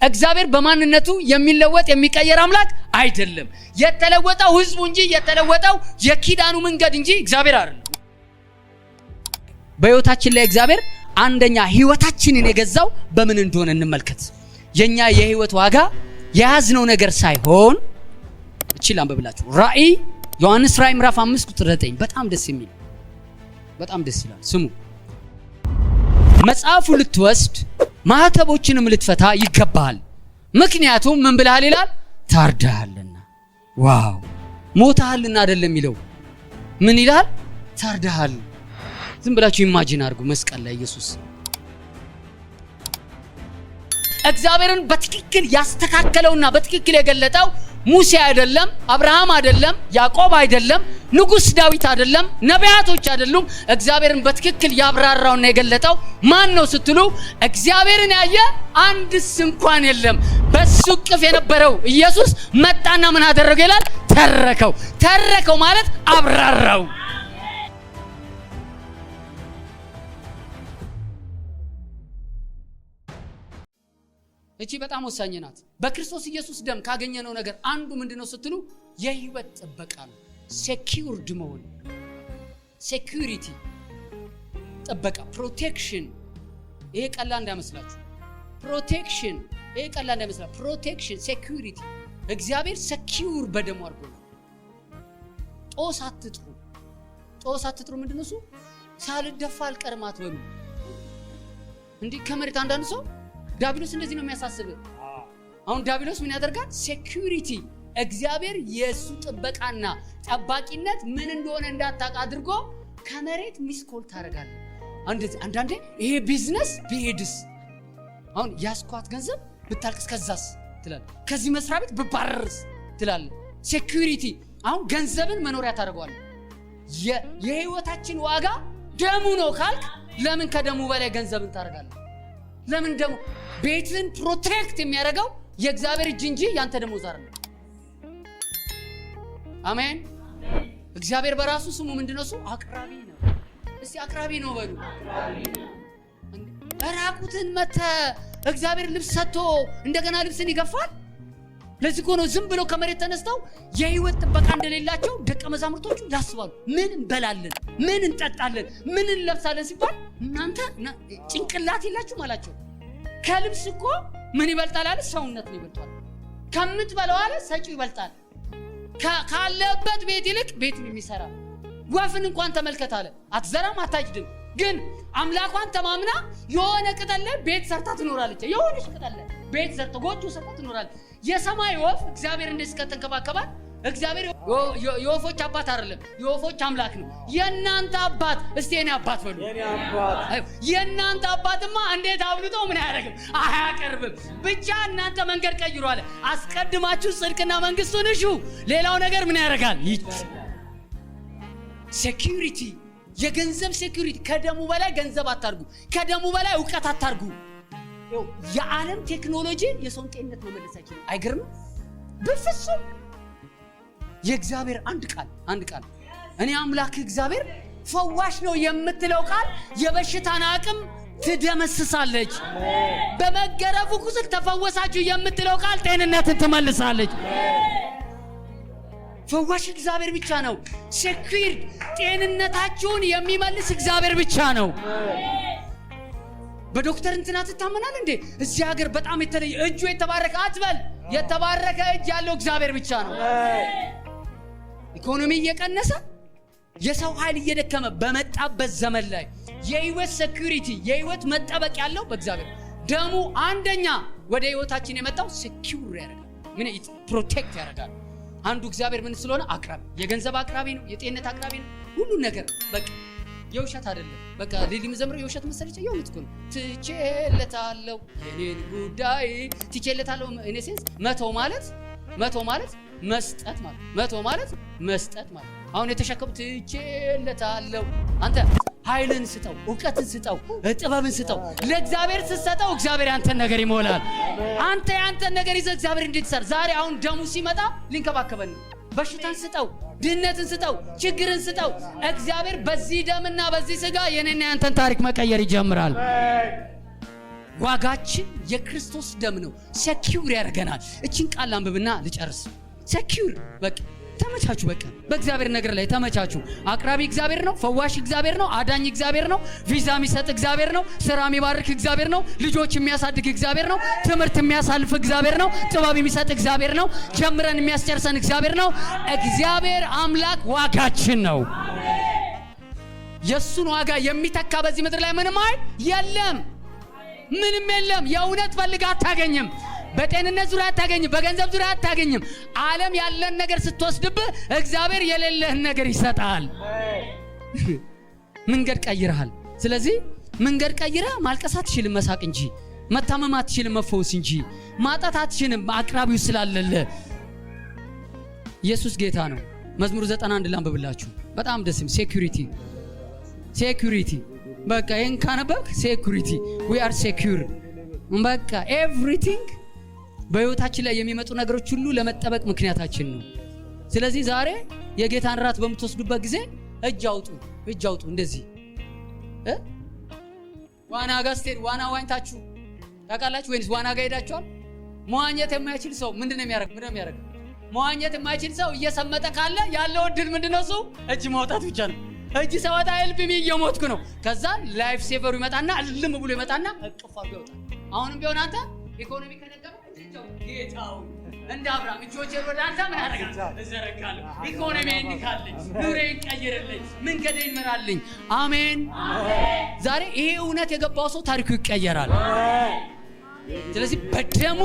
እግዚአብሔር በማንነቱ የሚለወጥ የሚቀየር አምላክ አይደለም። የተለወጠው ህዝቡ እንጂ የተለወጠው የኪዳኑ መንገድ እንጂ እግዚአብሔር አይደለም። በህይወታችን ላይ እግዚአብሔር አንደኛ ህይወታችንን የገዛው በምን እንደሆነ እንመልከት። የኛ የህይወት ዋጋ የያዝነው ነገር ሳይሆን እቺ ላንብብላችሁ። ዮሐንስ ራእይ ምዕራፍ 5 ቁጥር 9 በጣም ደስ የሚል በጣም ደስ ይላል። ስሙ። መጽሐፉ ልትወስድ ማህተቦችንም ልትፈታ ይገባሃል፣ ምክንያቱም ምን ብለሃል ይላል? ታርደሃልና። ዋው! ሞተሃልና አይደለም የሚለው ምን ይላል? ታርደሃል። ዝም ብላችሁ ኢማጂን አድርጉ። መስቀል ላይ ኢየሱስ እግዚአብሔርን በትክክል ያስተካከለውና በትክክል የገለጠው ሙሴ አይደለም፣ አብርሃም አይደለም፣ ያዕቆብ አይደለም፣ ንጉስ ዳዊት አይደለም፣ ነቢያቶች አይደሉም። እግዚአብሔርን በትክክል ያብራራውና የገለጠው ማን ነው ስትሉ እግዚአብሔርን ያየ አንድስ እንኳን የለም። በሱ እቅፍ የነበረው ኢየሱስ መጣና ምን አደረገው ይላል? ተረከው። ተረከው ማለት አብራራው። እቺ በጣም ወሳኝ ናት። በክርስቶስ ኢየሱስ ደም ካገኘነው ነገር አንዱ ምንድነው ስትሉ የህይወት ጥበቃ ነው። ሴኩርድ መሆን፣ ሴኩሪቲ፣ ጥበቃ፣ ፕሮቴክሽን። ይሄ ቀላል እንዳይመስላችሁ። ፕሮቴክሽን፣ ይሄ ቀላል እንዳይመስላችሁ። ፕሮቴክሽን፣ ሴኩሪቲ። እግዚአብሔር ሴኩር በደሙ አድርጎናል። ጦስ አትጥሩ። ጦስ አትጥሩ ምንድነው እሱ? ሳልደፋ አልቀርም አትበሉ። እንዲህ ከመሬት አንዳንድ ሰው ዳቢሎስ እንደዚህ ነው የሚያሳስብ። አሁን ዳቢሎስ ምን ያደርጋል? ሴኩሪቲ፣ እግዚአብሔር የሱ ጥበቃና ጠባቂነት ምን እንደሆነ እንዳታውቅ አድርጎ ከመሬት ሚስኮል ታደርጋለህ። አንዳንዴ ይሄ ቢዝነስ ቢሄድስ፣ አሁን ያስኳት ገንዘብ ብታልቅስ ከዛስ ትላለህ፣ ከዚህ መስሪያ ቤት ብባረርስ ትላለህ። ሴኩሪቲ። አሁን ገንዘብን መኖሪያ ታደርገዋለህ። የህይወታችን ዋጋ ደሙ ነው ካልክ ለምን ከደሙ በላይ ገንዘብን ታደርጋለህ? ለምን ደሙ? ቤትን ፕሮቴክት የሚያደርገው የእግዚአብሔር እጅ እንጂ ያንተ ደሞዝ አይደለም። አሜን። እግዚአብሔር በራሱ ስሙ ምንድነው? እሱ አቅራቢ ነው። እስቲ አቅራቢ ነው በሉ። ራቁትን መተ እግዚአብሔር ልብስ ሰጥቶ እንደገና ልብስን ይገፋል? ለዚህ እኮ ነው ዝም ብለው ከመሬት ተነስተው የህይወት ጥበቃ እንደሌላቸው ደቀ መዛሙርቶቹ ያስባሉ። ምን እንበላለን፣ ምን እንጠጣለን፣ ምን እንለብሳለን ሲባል እናንተ ጭንቅላት የላችሁም አላቸው። ከልብስ እኮ ምን ይበልጣል አለ? ሰውነት ነው ይበልጣል። ከምትበላው አለ ሰጪው ይበልጣል። ካለበት ቤት ይልቅ ቤት የሚሰራ ወፍን እንኳን ተመልከት አለ። አትዘራም አታጭድም፣ ግን አምላኳን ተማምና የሆነ ቅጠል ላይ ቤት ሰርታ ትኖራለች። የሆነች ቅጠል ላይ ቤት ሰርታ ጎጆ ሰርታ ትኖራለች። የሰማይ ወፍ እግዚአብሔር እንደዚህ ከተንከባከባል። እግዚአብሔር የወፎች አባት አይደለም፣ የወፎች አምላክ ነው። የእናንተ አባት እስቲ የኔ አባት በሉ። የእናንተ አባትማ እንዴት አብልጦ ምን አያደርግም? አያቀርብም። ብቻ እናንተ መንገድ ቀይሩ አለ። አስቀድማችሁ ጽድቅና መንግስቱን እሹ፣ ሌላው ነገር ምን ያደርጋል? ሴኩሪቲ፣ የገንዘብ ሴኩሪቲ። ከደሙ በላይ ገንዘብ አታርጉ፣ ከደሙ በላይ እውቀት አታርጉ። የዓለም ቴክኖሎጂ የሰውን ጤንነት መመለስ አይችልም። አይገርምም? በፍጹም። የእግዚአብሔር አንድ ቃል እኔ አምላክ እግዚአብሔር ፈዋሽ ነው የምትለው ቃል የበሽታን አቅም ትደመስሳለች። በመገረፉ ቁስል ተፈወሳችሁ የምትለው ቃል ጤንነትን ትመልሳለች። ፈዋሽ እግዚአብሔር ብቻ ነው። ሴኩር ጤንነታችሁን የሚመልስ እግዚአብሔር ብቻ ነው። በዶክተር እንትና ትታመናል እንዴ? እዚህ ሀገር በጣም የተለየ እጁ የተባረከ አትበል። የተባረከ እጅ ያለው እግዚአብሔር ብቻ ነው። ኢኮኖሚ እየቀነሰ የሰው ኃይል እየደከመ በመጣበት ዘመን ላይ የህይወት ሴኩሪቲ፣ የህይወት መጠበቅ ያለው በእግዚአብሔር ደሙ አንደኛ ወደ ህይወታችን የመጣው ሴኩር ያደርጋል። ምን ፕሮቴክት ያደርጋል። አንዱ እግዚአብሔር ምን ስለሆነ አቅራቢ፣ የገንዘብ አቅራቢ ነው፣ የጤንነት አቅራቢ ነው፣ ሁሉ ነገር በቃ የውሸት አይደለም። በቃ ሊሊም ዘምሮ የውሸት መሰለች የሆነች እኮ ነው። ትቼለታለሁ የኔን ጉዳይ ትቼለታለሁ። እኔ ሴንስ መቶ ማለት መስጠት ማለት መቶ ማለት መስጠት ማለት አሁን የተሸከሙ ትቼለታለሁ። አንተ ኃይልን ስጠው፣ እውቀትን ስጠው፣ ጥበብን ስጠው። ለእግዚአብሔር ስትሰጠው እግዚአብሔር ያንተን ነገር ይሞላል። አንተ ያንተን ነገር ይዘህ እግዚአብሔር እንዴት ይሰራ? ዛሬ አሁን ደሙ ሲመጣ ሊንከባከበን ነው። በሽታን ስጠው፣ ድህነትን ስጠው፣ ችግርን ስጠው። እግዚአብሔር በዚህ ደምና በዚህ ስጋ የኔና ያንተን ታሪክ መቀየር ይጀምራል። ዋጋችን የክርስቶስ ደም ነው። ሴኪዩር ያደርገናል። እችን ቃል አንብብና ልጨርስ። ሴኪዩር በቃ ተመቻቹ። በቃ በእግዚአብሔር ነገር ላይ ተመቻቹ። አቅራቢ እግዚአብሔር ነው። ፈዋሽ እግዚአብሔር ነው። አዳኝ እግዚአብሔር ነው። ቪዛ የሚሰጥ እግዚአብሔር ነው። ስራ የሚባርክ እግዚአብሔር ነው። ልጆች የሚያሳድግ እግዚአብሔር ነው። ትምህርት የሚያሳልፍ እግዚአብሔር ነው። ጥበብ የሚሰጥ እግዚአብሔር ነው። ጀምረን የሚያስጨርሰን እግዚአብሔር ነው። እግዚአብሔር አምላክ ዋጋችን ነው። የሱን ዋጋ የሚተካ በዚህ ምድር ላይ ምንም የለም። ምንም የለም። የእውነት ፈልጋ አታገኝም። በጤንነት ዙሪያ አታገኝም። በገንዘብ ዙሪያ አታገኝም። ዓለም ያለን ነገር ስትወስድብህ እግዚአብሔር የሌለህን ነገር ይሰጣል። መንገድ ቀይረሃል። ስለዚህ መንገድ ቀይረህ ማልቀስ አትችልም፣ መሳቅ እንጂ። መታመም አትችልም፣ መፈወስ እንጂ። ማጣት አትችልም፣ አቅራቢው ስላለልህ። ኢየሱስ ጌታ ነው። መዝሙር 91 ላንብብላችሁ። በጣም ደስ የሚል ሴኩሪቲ በቃ ይሄን ካነበብክ ሴኩሪቲ we are secure። በቃ ኤቭሪቲንግ በህይወታችን ላይ የሚመጡ ነገሮች ሁሉ ለመጠበቅ ምክንያታችን ነው። ስለዚህ ዛሬ የጌታን ራት በምትወስዱበት ጊዜ እጅ አውጡ እንደዚህ ዋና ጋስቴድ ዋና ዋኝታችሁ ታውቃላችሁ ወይስ ዋና ጋር ሄዳችኋል? መዋኘት የማይችል ሰው ምንድነው የሚያደርገው? መዋኘት የማይችል ሰው እየሰመጠ ካለ ያለው እድል ምንድነው? እሱ እጅ ማውጣት ብቻ ነው። እጅ ሰዋታ ሄልፕሚ እየሞትኩ ነው። ከዛ ላይፍ ሴቨሩ ይመጣና እልም ብሎ ይመጣና እቅፍ አድርጎ ያወጣል። አሁንም ቢሆን አንተ ኢኮኖሚ ከነገበ ጌታው እንደ አብርሃም እጆቼ ወደ አንተ ምን አደርጋለሁ? እዘረጋለሁ። ኢኮኖሚ እንዲካልኝ፣ ኑሬን ቀይርልኝ፣ መንገዴን ምራልኝ። አሜን። ዛሬ ይሄ እውነት የገባው ሰው ታሪኩ ይቀየራል። ስለዚህ በደሙ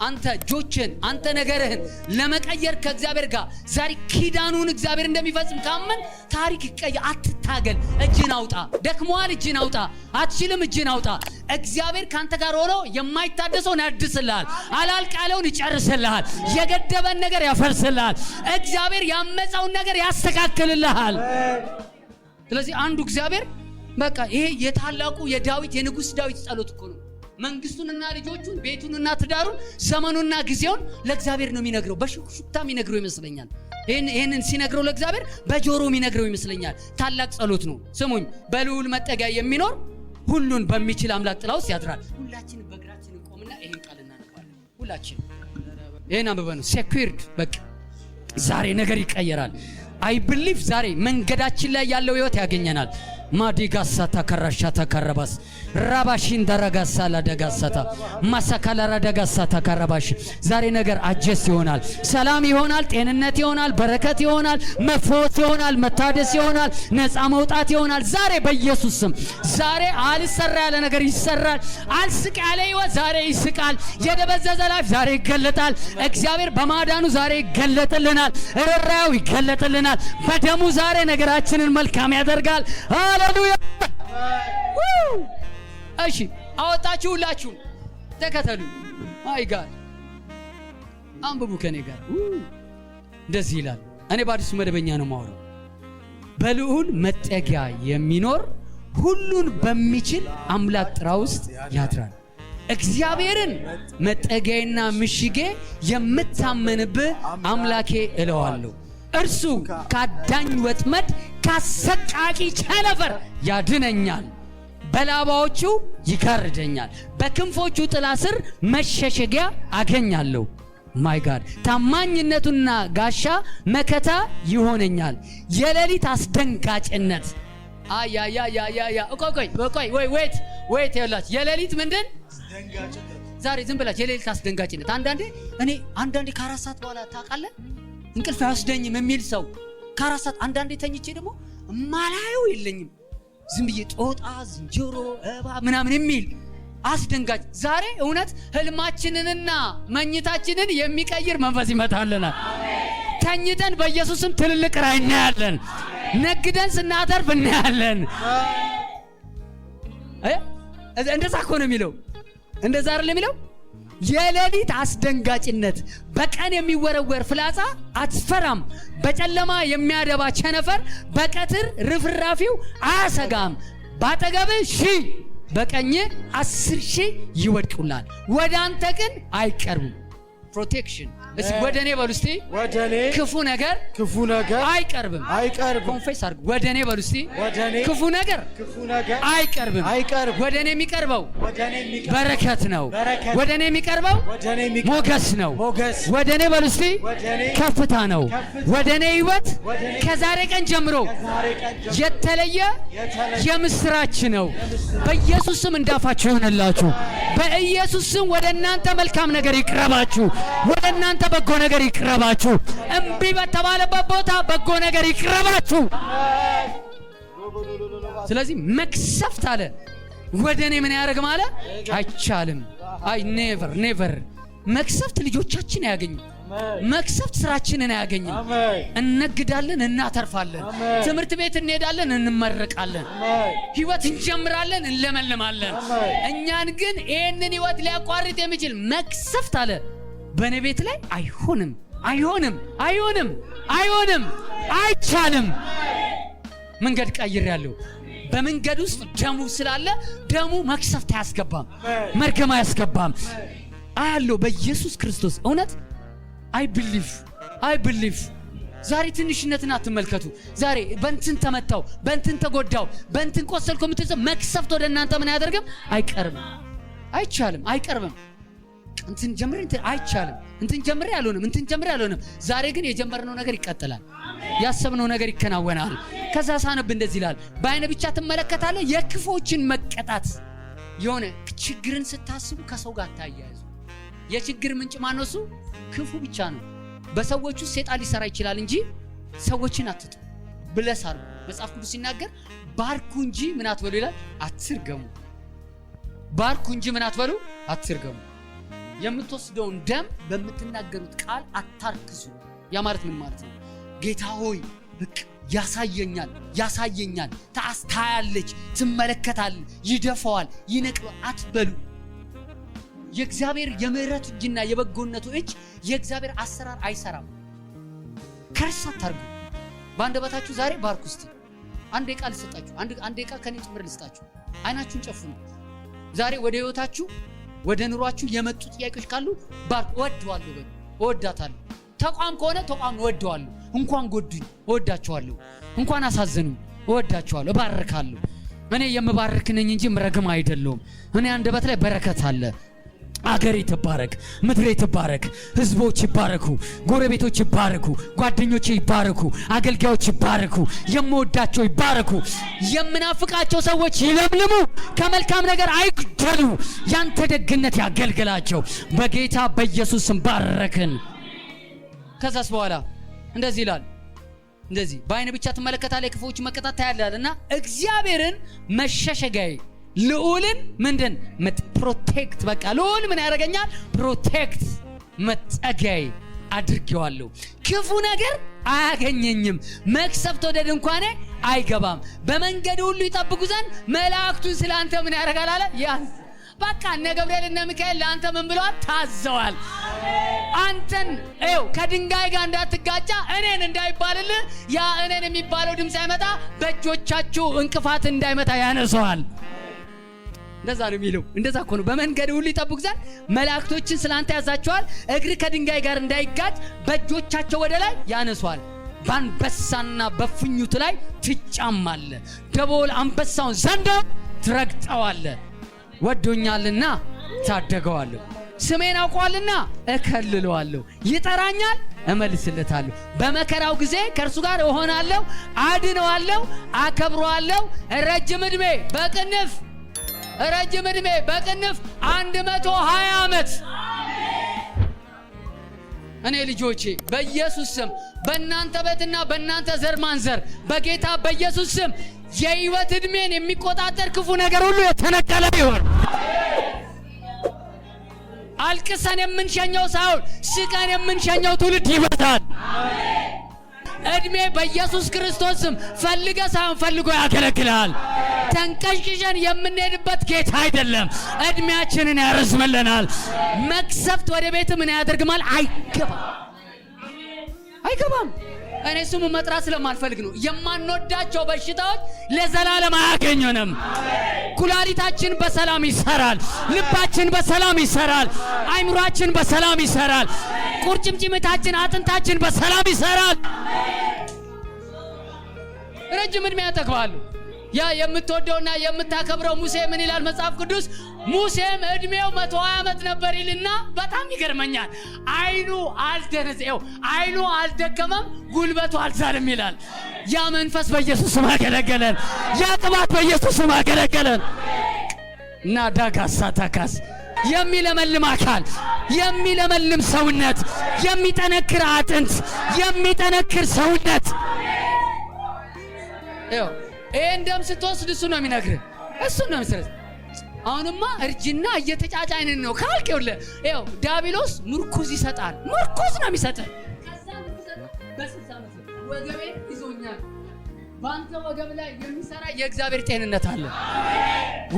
አንተ እጆችን አንተ ነገርህን ለመቀየር ከእግዚአብሔር ጋር ዛሬ ኪዳኑን እግዚአብሔር እንደሚፈጽም ካመን ታሪክ ይቀየር። አትታገል። እጅን አውጣ። ደክሞሃል፣ እጅን አውጣ። አትችልም፣ እጅን አውጣ። እግዚአብሔር ካንተ ጋር ሆኖ የማይታደሰውን ያድስልሃል። አላልቅ ያለውን ይጨርስልሃል። የገደበን ነገር ያፈርስልሃል። እግዚአብሔር ያመፀውን ነገር ያስተካክልልሃል። ስለዚህ አንዱ እግዚአብሔር በቃ ይሄ የታላቁ የዳዊት የንጉሥ ዳዊት ጸሎት እኮ ነው። መንግስቱንና ልጆቹን ቤቱንና ትዳሩን ዘመኑንና ጊዜውን ለእግዚአብሔር ነው የሚነግረው። በሹክሹክታ የሚነግረው ይመስለኛል። ይሄንን ሲነግረው ለእግዚአብሔር በጆሮ የሚነግረው ይመስለኛል። ታላቅ ጸሎት ነው። ስሙኝ። በልዑል መጠጊያ የሚኖር ሁሉን በሚችል አምላክ ጥላ ውስጥ ያድራል። ሁላችን በእግራችን እንቆምና ይሄን ቃል እናነባለን። ሁላችን ይሄን አንብበን ነው ሴኩርድ። በቃ ዛሬ ነገር ይቀየራል። አይ ቢሊቭ ዛሬ መንገዳችን ላይ ያለው ህይወት ያገኘናል። ማዲጋሳ ተከራሻ ተከረባስ ራባሽን ደረጋሳ ለደጋሳታ ማሳካላ ረደጋሳ ተከረባሽ ዛሬ ነገር አጀስ ይሆናል። ሰላም ይሆናል። ጤንነት ይሆናል። በረከት ይሆናል። መፈወስ ይሆናል። መታደስ ይሆናል። ነፃ መውጣት ይሆናል። ዛሬ በኢየሱስ ስም ዛሬ አልሰራ ያለ ነገር ይሰራል። አልስቅ ያለ ህይወት ዛሬ ይስቃል። የደበዘዘ ላይፍ ዛሬ ይገለጣል። እግዚአብሔር በማዳኑ ዛሬ ይገለጥልናል። ርራው ይገለጥልናል። በደሙ ዛሬ ነገራችንን መልካም ያደርጋል። ሃሌሉያ። እሺ አወጣችሁ፣ ሁላችሁ ተከተሉ። ማይ ጋድ አንብቡ ከኔ ጋር። እንደዚህ ይላል። እኔ በአዲሱ መደበኛ ነው የማወራው። በልዑል መጠጊያ የሚኖር ሁሉን በሚችል አምላክ ጥላ ውስጥ ያድራል። እግዚአብሔርን መጠጊያዬና ምሽጌ የምታመንብህ አምላኬ እለዋለሁ። እርሱ ካዳኝ ወጥመድ ካሰቃቂ ቸነፈር ያድነኛል። በላባዎቹ ይጋርደኛል። በክንፎቹ ጥላ ስር መሸሸጊያ አገኛለሁ። ማይ ጋድ ታማኝነቱና ጋሻ መከታ ይሆነኛል። የሌሊት አስደንጋጭነት ወይት ይላችሁ። የሌሊት ምንድን ዛሬ ዝም ብላችሁ የሌሊት አስደንጋጭነት። አንዳንዴ ከአራት ሰዓት በኋላ ታውቃለህ እንቅልፍ አይወስደኝም የሚል ሰው ከአራት ሰዓት አንዳንዴ ተኝቼ ደግሞ ማላየው የለኝም ዝም ብዬ ጦጣ፣ ዝንጀሮ፣ እባብ ምናምን የሚል አስደንጋጭ። ዛሬ እውነት ህልማችንንና መኝታችንን የሚቀይር መንፈስ ይመጣልናል። ተኝተን በኢየሱስም ትልልቅ ራእይ እናያለን። ነግደን ስናተርፍ እናያለን። እንደዛ እኮ ነው የሚለው። እንደዛ አይደል የሚለው? የሌሊት አስደንጋጭነት፣ በቀን የሚወረወር ፍላጻ አትፈራም። በጨለማ የሚያደባ ቸነፈር፣ በቀትር ርፍራፊው አያሰጋም። ባጠገብህ 1000 በቀኝህ 10,000 ይወድቁላል፣ ወደ አንተ ግን አይቀርቡም። ፕሮቴክሽን። እስኪ ወደኔ በሉ እስቲ ወደኔ ክፉ ነገር አይቀርብም። ኮንፌስ አድርጉ። ወደኔ በሉ እስቲ ክፉ ነገር አይቀርብም። ወደኔ የሚቀርበው በረከት ነው። ወደኔ የሚቀርበው ሞገስ ነው። ወደኔ በሉ እስቲ ከፍታ ነው። ወደኔ ህይወት ከዛሬ ቀን ጀምሮ የተለየ የምስራች ነው። በኢየሱስ ስም እንዳፋችሁ ይሆንላችሁ። በኢየሱስ ስም ወደ እናንተ መልካም ነገር ይቅረባችሁ። ወደ እናንተ በጎ ነገር ይቅረባችሁ። እምቢ በተባለበት ቦታ በጎ ነገር ይቅረባችሁ። ስለዚህ መክሰፍት አለ ወደኔ ምን ያደርግ ማለት አይቻልም። አይ ኔቨር መክሰፍት ልጆቻችን ያገኙ። መክሰፍት ስራችንን አያገኝም። እንነግዳለን፣ እናተርፋለን። ትምህርት ቤት እንሄዳለን፣ እንመረቃለን። ህይወት እንጀምራለን፣ እንለመልማለን። እኛን ግን ይህንን ህይወት ሊያቋርጥ የሚችል መክሰፍት አለ በእኔ ቤት ላይ አይሆንም፣ አይቻልም። መንገድ ቀይሬያለሁ። በመንገድ ውስጥ ደሙ ስላለ ደሙ መክሰፍት አያስገባም፣ መርገም አያስገባም። አያለሁ በኢየሱስ ክርስቶስ እውነት I believe ዛሬ ትንሽነትን አትመልከቱ። ዛሬ በእንትን ተመታው፣ በእንትን ተጎዳው፣ በእንትን ቆሰልኩ የምትል መክሰፍት ወደ እናንተ ምን አያደርግም? አይቀርብም። እንትን ጀምሬ አይቻልም። እንትን ጀምሬ አልሆንም። ዛሬ ግን የጀመርነው ነገር ይቀጥላል። ያሰብነው ነገር ይከናወናል። ከዛ ሳነብ እንደዚህ ይላል፣ በአይነ ብቻ ትመለከታለህ የክፎችን መቀጣት። የሆነ ችግርን ስታስቡ ከሰው ጋር ታያይዙ። የችግር ምንጭ ማነው? እሱ ክፉ ብቻ ነው። በሰዎች ውስጥ ሰይጣን ሊሰራ ይችላል እንጂ ሰዎችን አትጡ። ብለስ አርጉ። መጽሐፍ ቅዱስ ሲናገር ባርኩ እንጂ ምን አትበሉ ይላል፣ አትርገሙ። ባርኩ እንጂ ምን አትበሉ፣ አትርገሙ። የምትወስደውን ደም በምትናገሩት ቃል አታርክሱ። ያ ማለት ምን ማለት ነው? ጌታ ሆይ በቃ ያሳየኛል፣ ታያለች፣ ትመለከታል፣ ይደፋዋል፣ ይነቅለዋል አትበሉ። የእግዚአብሔር የምህረት እጅና የበጎነቱ እጅ የእግዚአብሔር አሰራር አይሰራም። ከርስ አታርጉ። በአንደበታችሁ ዛሬ ባርኩ። እስቲ አንድ ቃል ልስጣችሁ፣ አንድ ቃል ከኔ ጭምር ልስጣችሁ። አይናችሁን ጨፍኑ። ዛሬ ወደ ህይወታችሁ ወደ ኑሯችሁ የመጡ ጥያቄዎች ካሉ ባርኩ። እወደዋለሁ በሉ፣ እወዳታለሁ። ተቋም ከሆነ ተቋም እወደዋለሁ። እንኳን ጎዱኝ እወዳቸዋለሁ። እንኳን አሳዘኑኝ እወዳቸዋለሁ፣ እባርካለሁ። እኔ የምባርክ ነኝ እንጂ ምረግም አይደለሁም። እኔ አንደበት ላይ በረከት አለ። አገሬ ትባረክ፣ ምድሬ ትባረክ፣ ህዝቦች ይባረኩ፣ ጎረቤቶች ይባረኩ፣ ጓደኞቼ ይባረኩ፣ አገልጋዮች ይባረኩ፣ የምወዳቸው ይባረኩ፣ የምናፍቃቸው ሰዎች ይለምልሙ፣ ከመልካም ነገር አይጉደሉ፣ ያንተ ደግነት ያገልግላቸው። በጌታ በኢየሱስ ስም ባረክን። ከዛስ በኋላ እንደዚህ ይላል፣ እንደዚህ በአይነ ብቻ ትመለከታለህ የክፉዎች መቀጣት ታያለህና እግዚአብሔርን መሸሸጊያዬ ልዑልን ምንድን ፕሮቴክት። በቃ ልዑል ምን ያደርገኛል? ፕሮቴክት መጠጊያዬ አድርጌዋለሁ። ክፉ ነገር አያገኘኝም፣ መቅሰፍት ወደ ድንኳኔ አይገባም። በመንገድ ሁሉ ይጠብቁ ዘንድ መላእክቱን ስላንተ ምን ያደርጋል አለ። በቃ እነ ገብርኤል እነ ሚካኤል ለአንተ ምን ብለዋል? ታዘዋል። አንተን ከድንጋይ ጋር እንዳትጋጫ እኔን እንዳይባልልህ ያ እኔን የሚባለው ድምፅ አይመጣ፣ በእጆቻችሁ እንቅፋት እንዳይመታ ያነሰዋል። እንደዛ ነው የሚለው። እንደዛ እኮ ነው። በመንገድ ሁሉ ይጠብቁ ዘንድ መላእክቶችን ስላንተ ያዛቸዋል። እግር ከድንጋይ ጋር እንዳይጋጭ በእጆቻቸው ወደ ላይ ያነሷል። በአንበሳና በፍኙት ላይ ትጫማለህ፣ ደቦል አንበሳውን ዘንዶ ትረግጠዋለህ። ወዶኛልና ታደገዋለሁ፣ ስሜን አውቋልና እከልለዋለሁ፣ ይጠራኛል እመልስለታለሁ። በመከራው ጊዜ ከእርሱ ጋር እሆናለሁ፣ አድነዋለሁ፣ አከብረዋለሁ። ረጅም ዕድሜ በቅንፍ 120 ዓመት እኔ ልጆቼ በኢየሱስ ስም በእናንተ ቤትና በእናንተ ዘር ማንዘር በጌታ በኢየሱስ ስም የህይወት ዕድሜን የሚቆጣጠር ክፉ ነገር ሁሉ የተነቀለ ይሆን። አልቅሰን የምንሸኘው ሳይሆን ስቀን የምንሸኘው ትውልድ ይበዛል። ዕድሜ በኢየሱስ ክርስቶስ ስም ፈልገ ሳይሆን ፈልጎ ያገለግላል። ተንቀሽቅሸን የምንሄድበት ጌታ አይደለም፣ ዕድሜያችንን ያረዝምልናል። መቅሰፍት ወደ ቤት ምን ያደርግማል? አይገባም። እኔ ስሙ መጥራት ስለማልፈልግ ነው። የማንወዳቸው በሽታዎች ለዘላለም አያገኙንም። ኩላሊታችን በሰላም ይሰራል፣ ልባችን በሰላም ይሰራል፣ አይምሮአችን በሰላም ይሰራል፣ ቁርጭምጭሚታችን አጥንታችን በሰላም ይሰራል። ረጅም ዕድሜ ያጠግባሉ። ያ የምትወደውና የምታከብረው ሙሴ ምን ይላል መጽሐፍ ቅዱስ? ሙሴም ዕድሜው 120 ዓመት ነበር ይልና በጣም ይገርመኛል። አይኑ አልደከመም፣ ጉልበቱ አልዛለም ይላል። ያ መንፈስ በኢየሱስ ስም አገለገለን። ያ ቅባት በኢየሱስ ስም አገለገለን። እና ዳጋሳ ታካስ የሚለመልም አካል፣ የሚለመልም ሰውነት፣ የሚጠነክር አጥንት፣ የሚጠነክር ሰውነት። ይሄን ደም ስትወስድ እሱ ነው የሚነግርህ። እሱ ነው የሚሰረዝ። አሁንማ እርጅና እየተጫጫንን ነው ካልክ ይኸው ዲያብሎስ ምርኩዝ ይሰጣል። ምርኩዝ ነው የሚሰጥህ። ወገቤ ይዞኛል። በአንተ ወገብ ላይ የሚሰራ የእግዚአብሔር ጤንነት አለ።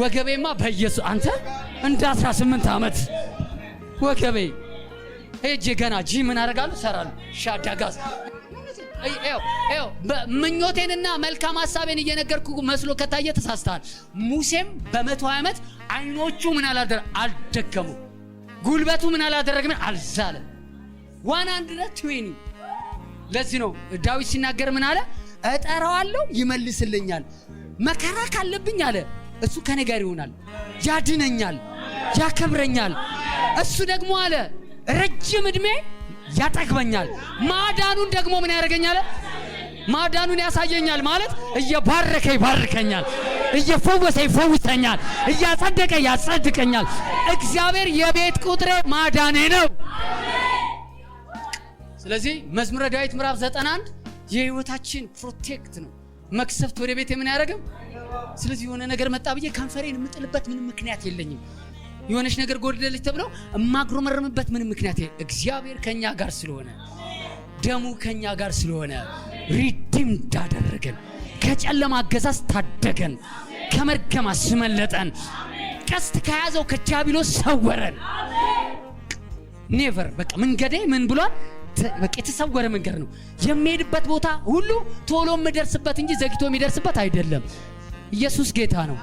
ወገቤማ በኢየሱስ አንተ እንደ 18 ዓመት ወገቤ ሄጄ ገና ምን አደርጋለሁ እሰራለሁ። ሻዳጋዝ ምኞቴንና መልካም ሐሳቤን እየነገርኩ መስሎ ከታየ ተሳስተሃል። ሙሴም በ120 ዓመት አይኖቹ ምን አልደከሙ፣ ጉልበቱ ምን አላደረገም፣ አልዛለም። 120 ለዚህ ነው ዳዊት ሲናገር ምን አለ? እጠራዋለሁ ይመልስልኛል፣ መከራ ካለብኝ አለ እሱ ከኔ ጋር ይሆናል፣ ያድነኛል፣ ያከብረኛል። እሱ ደግሞ አለ ረጅም ዕድሜ ያጠግበኛል፣ ማዳኑን ደግሞ ምን ያደርገኛል? ማዳኑን ያሳየኛል። ማለት እየባረከ ይባርከኛል፣ እየፈወሰ ይፈውሰኛል፣ እያጸደቀ ያጸድቀኛል። እግዚአብሔር የቤት ቁጥሬ ማዳኔ ነው። ስለዚህ መዝሙረ ዳዊት ምዕራፍ 91 የህይወታችን ፕሮቴክት ነው። መክሰፍት ወደ ቤት ምን ያደርግም። ስለዚህ የሆነ ነገር መጣ ብዬ ካንፈሬን የምጥልበት ምንም ምክንያት የለኝም። የሆነች ነገር ጎደለች ተብለው እማግሮመረምበት ምንም ምክንያት የለም። እግዚአብሔር ከኛ ጋር ስለሆነ፣ ደሙ ከኛ ጋር ስለሆነ ሪዲም እንዳደረገን፣ ከጨለማ አገዛዝ ታደገን፣ ከመርገም አስመለጠን፣ ቀስት ከያዘው ከዲያብሎስ ሰወረን። ኔቨር በቃ መንገዴ ምን ብሏል? በቃ የተሰወረ መንገድ ነው። የሚሄድበት ቦታ ሁሉ ቶሎ የሚደርስበት እንጂ ዘግይቶ የሚደርስበት አይደለም። ኢየሱስ ጌታ ነው።